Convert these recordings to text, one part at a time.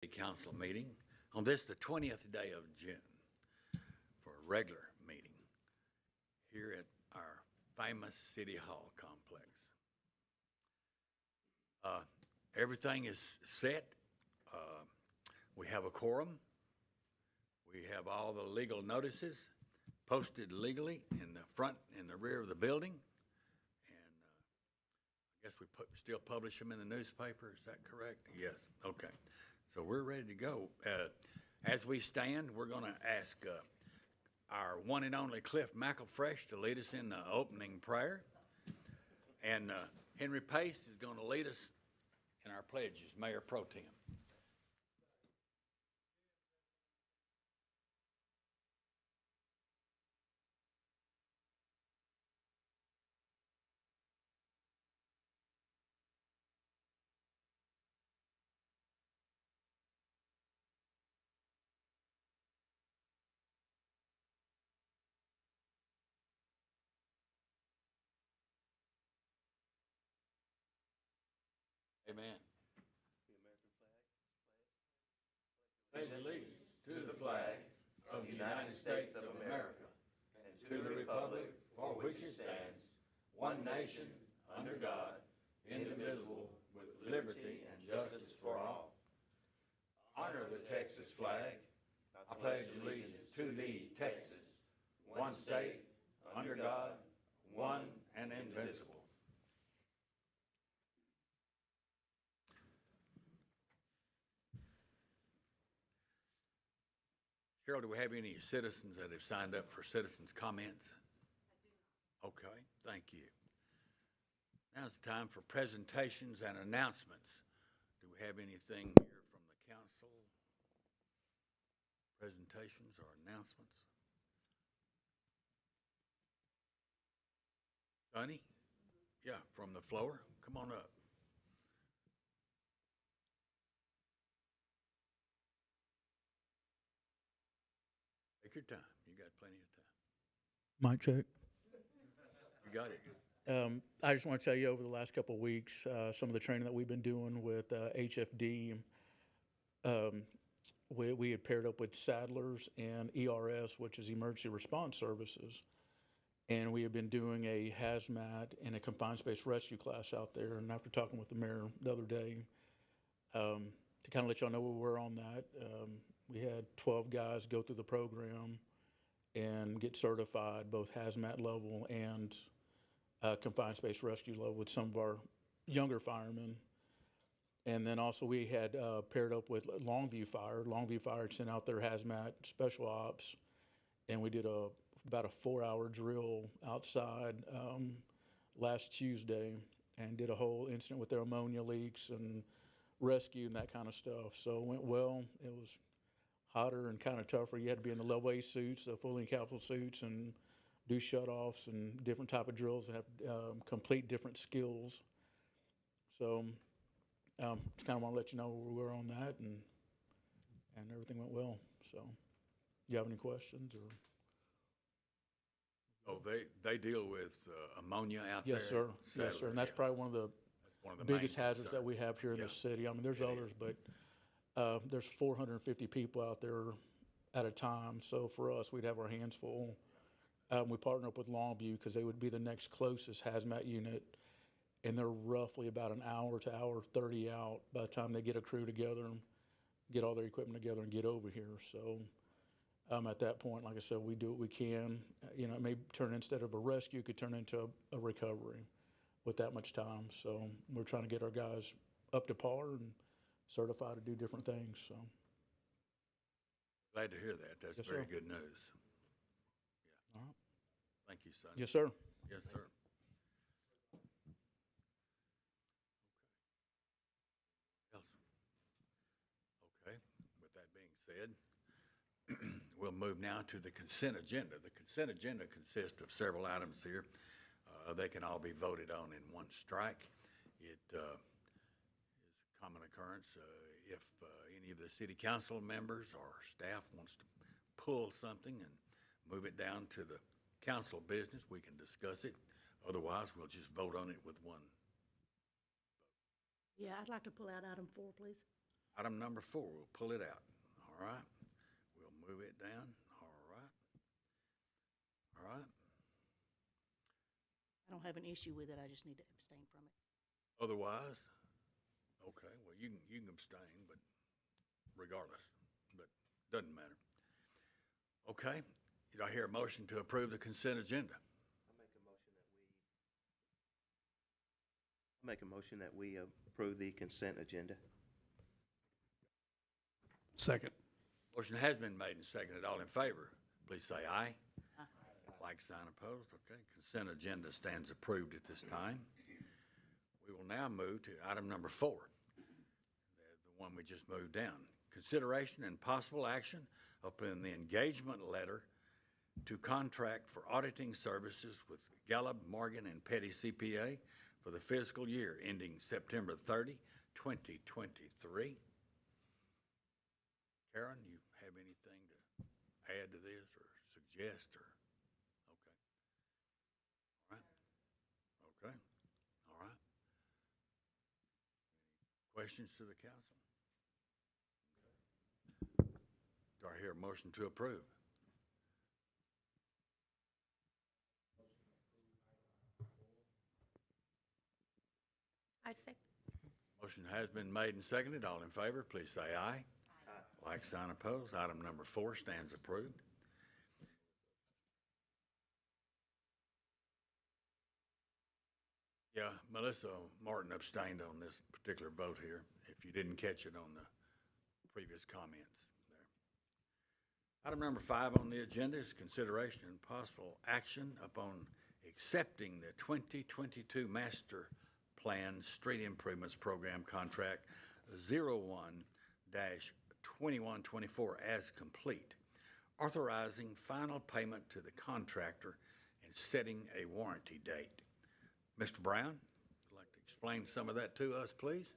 City Council meeting on this, the 20th day of June, for a regular meeting here at our famous City Hall complex. Everything is set. We have a quorum. We have all the legal notices posted legally in the front and the rear of the building. And I guess we still publish them in the newspaper. Is that correct? Yes. Okay. So we're ready to go. As we stand, we're going to ask our one and only Cliff McElfresh to lead us in the opening prayer. And Henry Pace is going to lead us in our pledges, Mayor Pro Tem. Amen. Pledge allegiance to the flag of the United States of America and to the republic for which it stands, one nation, under God, indivisible, with liberty and justice for all. Honor the Texas flag. I pledge allegiance to thee, Texas, one state, under God, one and indivisible. Cheryl, do we have any citizens that have signed up for citizens' comments? Okay, thank you. Now it's time for presentations and announcements. Do we have anything here from the council? Presentations or announcements? Sonny? Yeah, from the floor. Come on up. Take your time. You got plenty of time. Mic check. You got it. I just want to tell you over the last couple of weeks, some of the training that we've been doing with HFD, we had paired up with Sadler's and ERS, which is Emergency Response Services. And we have been doing a hazmat and a confined space rescue class out there. And after talking with the mayor the other day, to kind of let y'all know where we're on that, we had 12 guys go through the program and get certified, both hazmat level and confined space rescue level with some of our younger firemen. And then also we had paired up with Longview Fire. Longview Fire had sent out their hazmat special ops, and we did about a 4-hour drill outside last Tuesday and did a whole incident with their ammonia leaks and rescue and that kind of stuff. So it went well. It was hotter and kind of tougher. You had to be in the level A suits, the fully encapsulated suits, and do shutoffs and different type of drills that have complete different skills. So just kind of want to let you know where we were on that, and everything went well. So you have any questions or? Oh, they deal with ammonia out there? Yes, sir. Yes, sir. And that's probably one of the biggest main hazards that concerns. we have here in Yeah. the city. I mean, there's others, but there's 450 people out there at a time. So for us, we'd have our hands full. We partner up with Longview because they would be the next closest hazmat unit, and they're roughly about an hour to hour 30 out by the time they get a crew together and get all their equipment together and get over here. So at that point, like I said, we do what we can. It may turn, instead of a rescue, it could turn into a recovery with that much time. So we're trying to get our guys up to par and certified to do different things. So Glad to hear that. That's Yes, very sir. good news. all right. Thank you, son. Yes, sir. Yes, sir. Else? Okay, with that being said, we'll move now to the consent agenda. The consent agenda consists of several items here. They can all be voted on in one strike. It is a common occurrence if any of the city council members or staff wants to pull something and move it down to the council business, we can discuss it. Otherwise, we'll just vote on it with one. Yeah, I'd like to pull out item 4, please. Item number 4, we'll pull it out. All right. We'll move it down. All right. All right. I don't have an issue with it, I just need to abstain from it. Otherwise, okay, well, you can abstain, but regardless, but doesn't matter. Okay, do I hear a motion to approve the consent agenda? I make a motion that we approve the consent agenda. Second. Motion has been made and seconded. All in favor, please say aye. Aye. Like sign opposed, okay. Consent agenda stands approved at this time. We will now move to item number 4, the one we just moved down. Consideration and possible action upon the engagement letter to contract for auditing services with Gallup, Morgan, and Petty CPA for the fiscal year ending September 30, 2023. Karen, you have anything to add to this or suggest or? Okay. All right. Okay. All right. Questions to the council? Do I hear a motion to approve? I second. Motion has been made and seconded. All in favor, please say aye. Aye. Like sign opposed. Item number 4 stands approved. Yeah, Melissa Martin abstained on this particular vote here, if you didn't catch it on the previous comments there. Item number 5 on the agenda is consideration and possible action upon accepting the 2022 Master Plan Street Improvements Program Contract 01-2124 as complete, authorizing final payment to the contractor and setting a warranty date. Mr. Brown, would you like to explain some of that to us, please?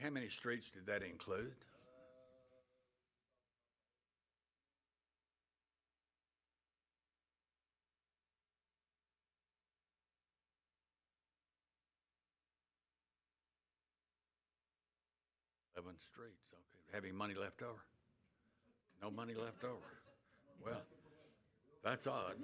How many streets did that include? Streets, okay. Have any money left over? No money left over? Well, that's odd.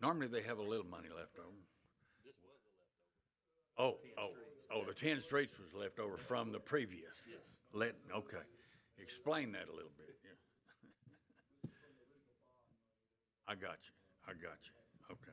Normally they have a little money left over. The 10 streets was left over from the previous. Yes. Okay. Explain that a little bit, yeah. I got you, okay.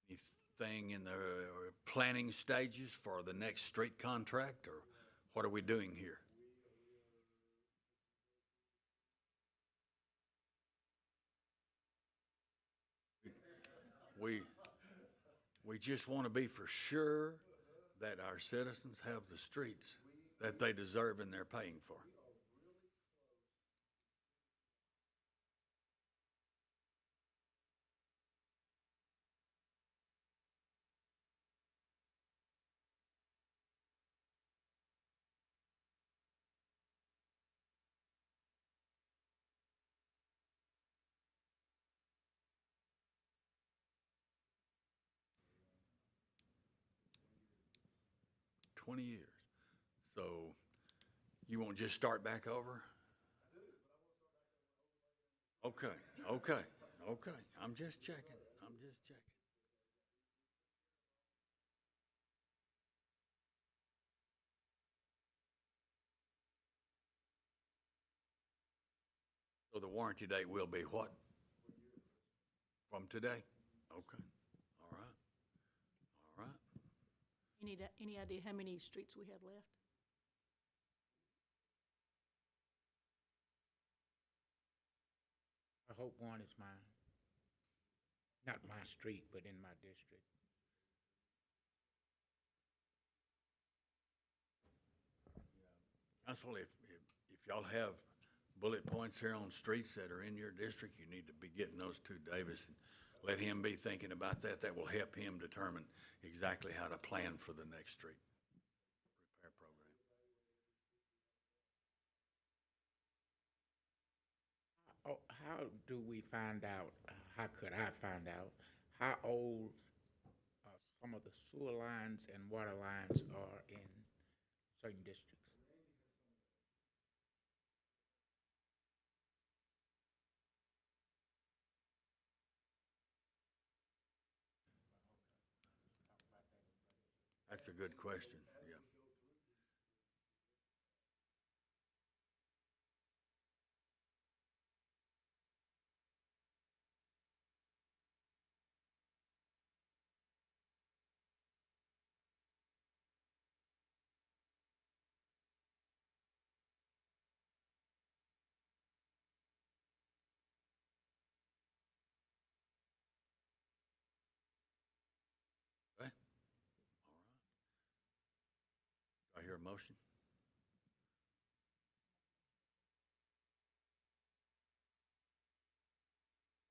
Anything in the planning stages for the next street contract, or what are we doing here? We just want to be for sure that our citizens have the streets that they deserve and they're paying for. $20 years. So you won't just start back over? Okay. I'm just checking. So the warranty date will be what? From today? Okay. All right. Any idea how many streets we have left? Hope One is mine. Not my street, but in my district. Council, if y'all have bullet points here on streets that are in your district, you need to be getting those to Davis and let him be thinking about that. That will help him determine exactly how to plan for the next street repair program. Oh, how do we find out, how could I find out, how old some of the sewer lines and water lines are in certain districts? That's a good question, yeah. Okay, all right. Do I hear a motion?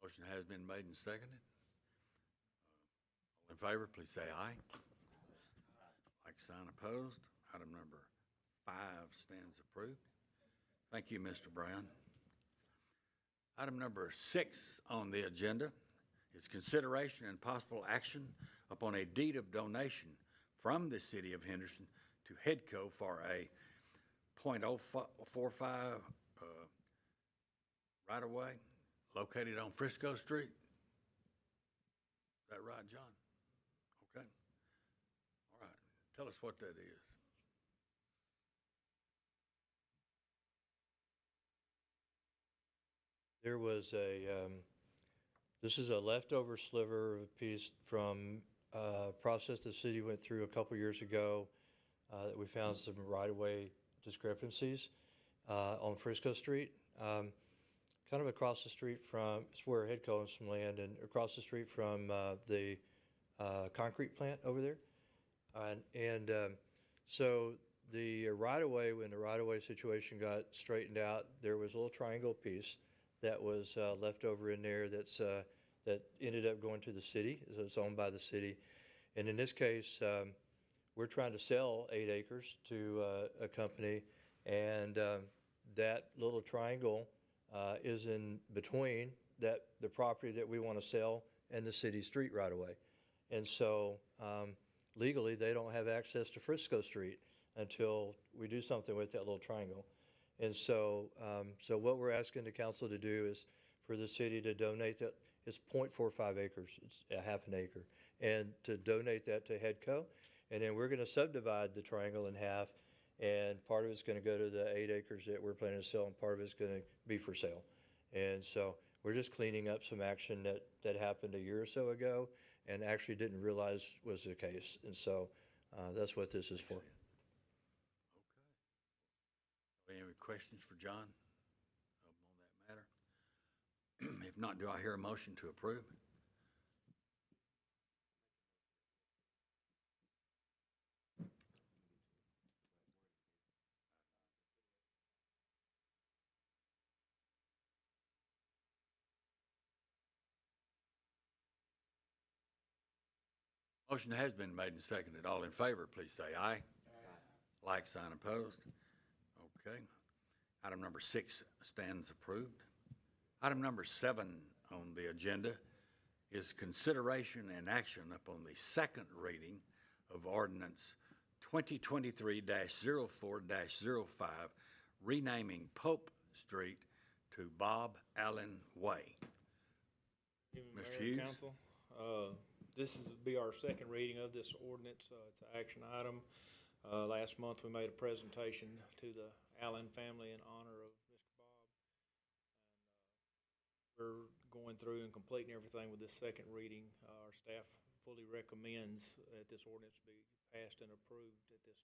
Motion has been made and seconded. All in favor, please say aye. Like sign opposed. Item number 5 stands approved. Thank you, Mr. Brown. Item number 6 on the agenda is consideration and possible action upon a deed of donation from the city of Henderson to Headco for a .045 right-of-way located on Frisco Street. Is that right, John? Okay. All right. Tell us what that is. There was this is a leftover sliver of a piece from a process the city went through a couple years ago that we found some right-of-way discrepancies on Frisco Street. Kind of across the street from, it's where Headco owns some land, and across the street from the concrete plant over there. So the right-of-way, when the right-of-way situation got straightened out, there was a little triangle piece that was left over in there that ended up going to the city. So it's owned by the city. And in this case, we're trying to sell 8 acres to a company, and that little triangle is in between the property that we want to sell and the city street right away. And so legally, they don't have access to Frisco Street until we do something with that little triangle. And so, so what we're asking the council to do is for the city to donate that. It's 0.45 acres, it's a half an acre, and to donate that to Headco. And then we're gonna subdivide the triangle in half, and part of it's gonna go to the 8 acres that we're planning to sell, and part of it's gonna be for sale. And so we're just cleaning up some action that happened a year or so ago and actually didn't realize was the case. And so that's what this is for. Okay. Any questions for John on that matter? If not, do I hear a motion to approve? Motion has been made and seconded. All in favor, please say aye. Aye. Like sign opposed. Okay. Item number 6 stands approved. Item number 7 on the agenda is consideration and action upon the second reading of ordinance 2023-04-05, renaming Pope Street to Bob Allen Way. Mr. Hughes? Council, this will be our second reading of this ordinance. It's an action item. Last month, we made a presentation to the Allen family in honor of Mr. Bob. And we're going through and completing everything with this second reading. Our staff fully recommends that this ordinance be passed and approved at this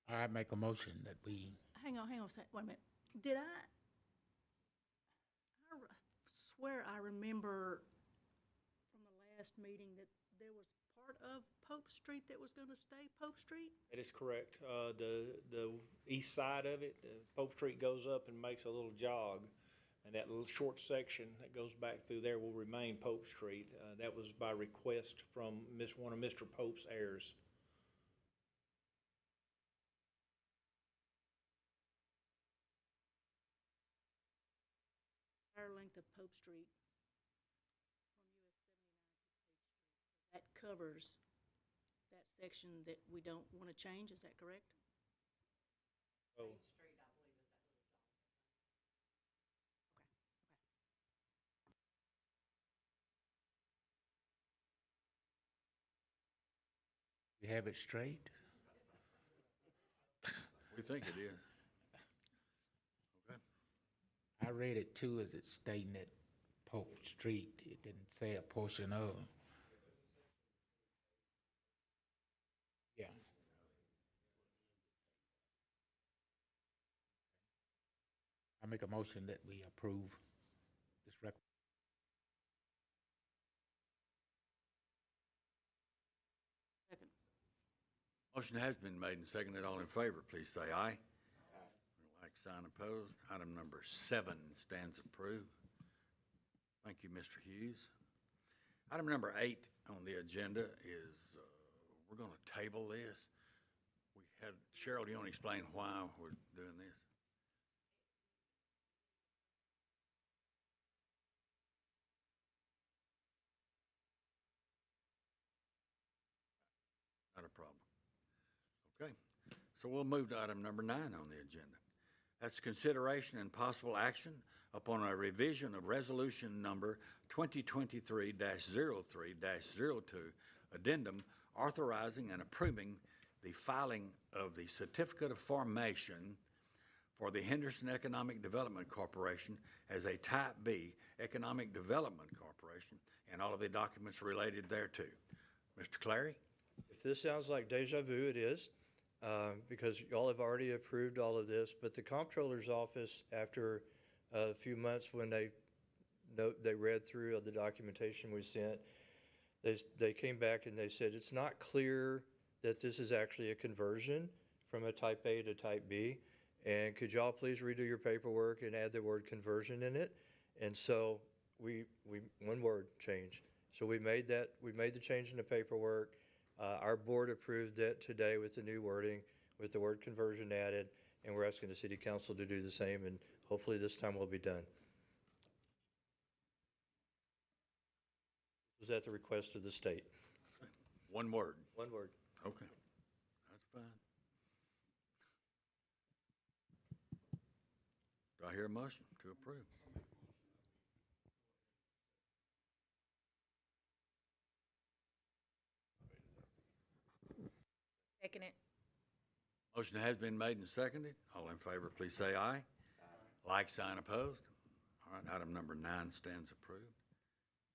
time. I make a motion that we, Hang on a sec, wait a minute. Did I swear I remember from the last meeting that there was part of Pope Street that was gonna stay Pope Street? That is correct. The east side of it, the Pope Street goes up and makes a little jog, and that little short section that goes back through there will remain Pope Street. That was by request from one of Mr. Pope's heirs. Entire length of Pope Street from US 79 to Page Street. So that covers that section that we don't want to change, is that correct? So, we have it straight? We think it is. Okay. I read it too as it's stating that Pope Street. It didn't say a portion of. Yeah. I make a motion that we approve this rec. Second. Motion has been made and seconded. All in favor, please say aye. Like sign opposed. Item number 7 stands approved. Thank you, Mr. Hughes. Item number 8 on the agenda is, we're going to table this. We had, Cheryl, do you want to explain why we're doing this? Not a problem. Okay, so we'll move to item number 9 on the agenda. That's consideration and possible action upon a revision of resolution number 2023-03-02, addendum authorizing and approving the filing of the certificate of formation for the Henderson Economic Development Corporation as a Type B Economic Development Corporation and all of the documents related thereto. Mr. Clary? If this sounds like deja vu, it is, because y'all have already approved all of this, but the comptroller's office, after a few months when they read through the documentation we sent, they came back and they said, it's not clear that this is actually a conversion from a type A to type B, and could y'all please redo your paperwork and add the word conversion in it? And so we one word change. So we made the change in the paperwork. Our board approved it today with the new wording, with the word conversion added, and we're asking the city council to do the same, and hopefully this time we'll be done. Was at the request of the state. One word. One word. Okay, that's fine. Do I hear a motion to approve? Second it. Motion has been made and seconded. All in favor, please say aye. Like sign opposed. All right, item number 9 stands approved.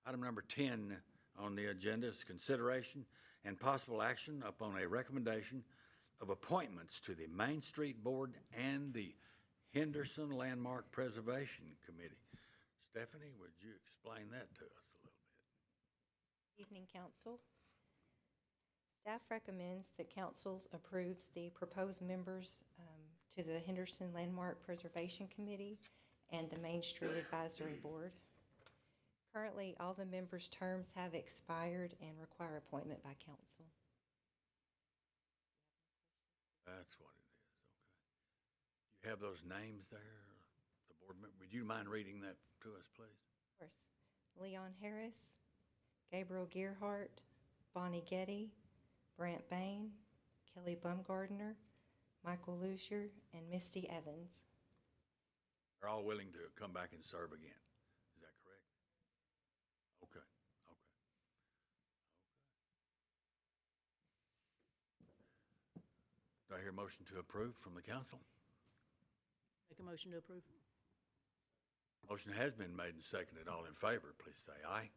Item number 10 on the agenda is consideration and possible action upon a recommendation of appointments to the Main Street Board and the Henderson Landmark Preservation Committee. Stephanie, would you explain that to us a little bit? Evening, council. Staff recommends that council approves the proposed members to the Henderson Landmark Preservation Committee and the Main Street Advisory Board. Currently, all the members' terms have expired and require appointment by council. That's what it is, okay. You have those names there, the board member. Would you mind reading that to us, please? Of course, Leon Harris, Gabriel Gearhart, Bonnie Getty, Brant Bain, Kelly Bumgardner, Michael Lucier, and Misty Evans. They're all willing to come back and serve again. Is that correct? Okay, okay. Do I hear a motion to approve from the council? Make a motion to approve. Motion has been made and seconded. All in favor, please say aye.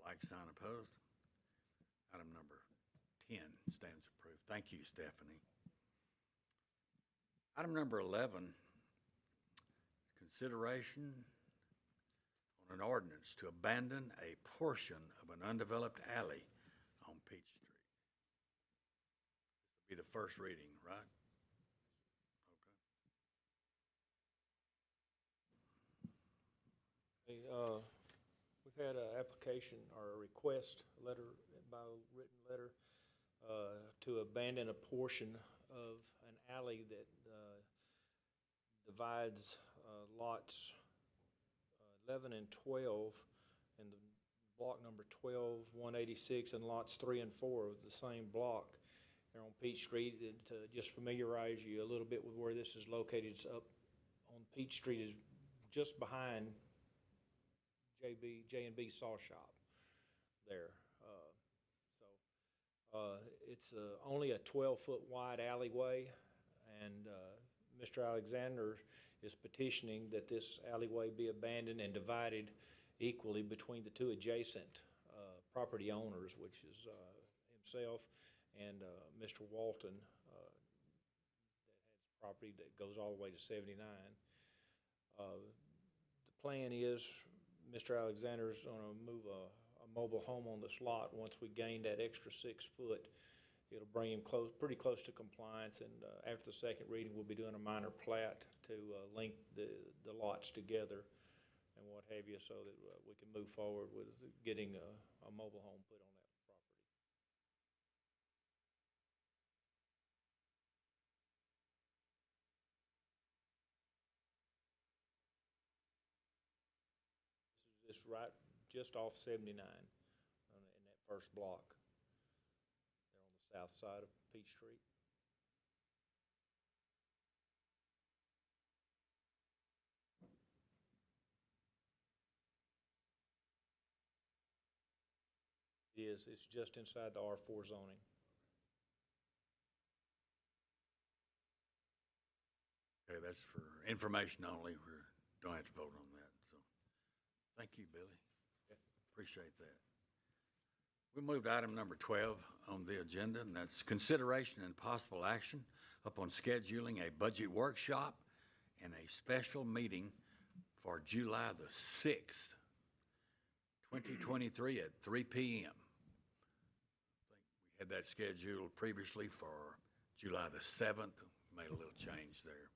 Like sign opposed. Item number 10 stands approved. Thank you, Stephanie. Item number 11, consideration on an ordinance to abandon a portion of an undeveloped alley on Peach Street. This will be the first reading, right? We've had an application or a request, letter, by written letter, to abandon a portion of an alley that divides lots 11 and 12, and the block number 12, 186, and lots 3 and 4 of the same block there on Peach Street. To just familiarize you a little bit with where this is located, it's up on Peach Street, is just behind J&B Saw Shop there. It's only a 12-foot wide alleyway, and Mr. Alexander is petitioning that this alleyway be abandoned and divided equally between the two adjacent property owners, which is himself and Mr. Walton, that has property that goes all the way to 79. The plan is Mr. Alexander's gonna move a mobile home on this lot. Once we gain that extra 6 foot, it'll bring him pretty close to compliance, and after the second reading, we'll be doing a minor plat to link the lots together and what have you, so that we can move forward with getting a mobile home put on that property. This is right just off 79 in that first block there on the south side of Peach Street. It is. It's just inside the R4 zoning. Okay, that's for information only. We don't have to vote on that, so. Thank you, Billy. Appreciate that. We moved to item number 12 on the agenda, and that's consideration and possible action upon scheduling a budget workshop and a special meeting for July the 6th, 2023 at 3 p.m. I think we had that scheduled previously for July the 7th. Made a little change there.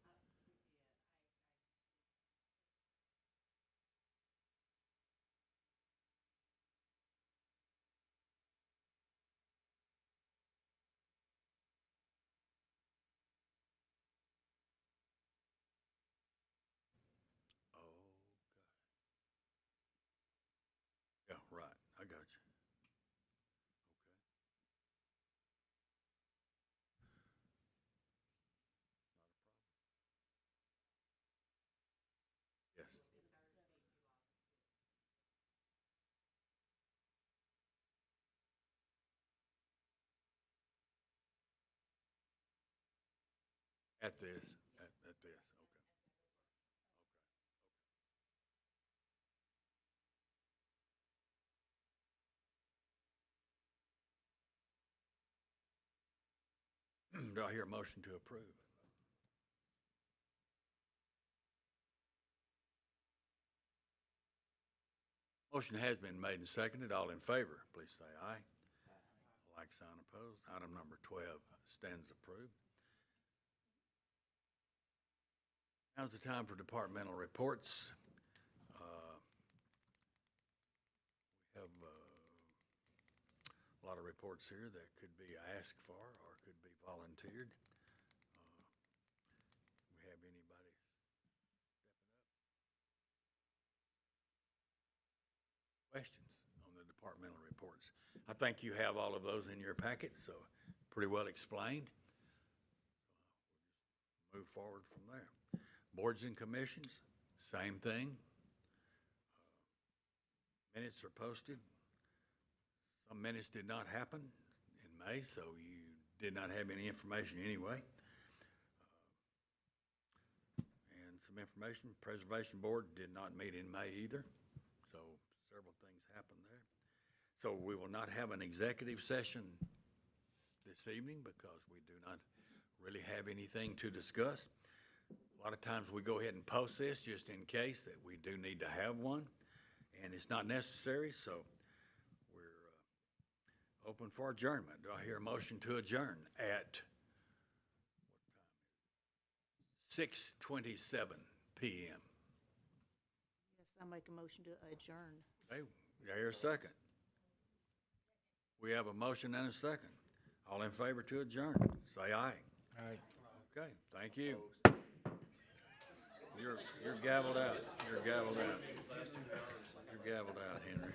Yeah, right. I got you. Okay. Yes. At this, at this, okay. Okay. Do I hear a motion to approve? Motion has been made and seconded. All in favor, please say aye. Like sign opposed. Item number 12 stands approved. Now's the time for departmental reports. We have a lot of reports here that could be asked for or could be volunteered. We have anybody stepping up? Questions on the departmental reports? I think you have all of those in your packet, so pretty well explained. We'll just move forward from there. Boards and commissions, same thing. Minutes are posted. Some minutes did not happen in May, so you did not have any information anyway. And some information, Preservation Board did not meet in May either, so several things happened there. So we will not have an executive session this evening because we do not really have anything to discuss. A lot of times we go ahead and post this just in case that we do need to have one, and it's not necessary, so we're open for adjournment. Do I hear a motion to adjourn at 6:27 p.m.? Yes, I make a motion to adjourn. Okay, do I hear a second? We have a motion and a second. All in favor to adjourn, say aye. Aye. Okay, thank you. You're gavelled out. You're gavelled out. You're gavelled out, Henry.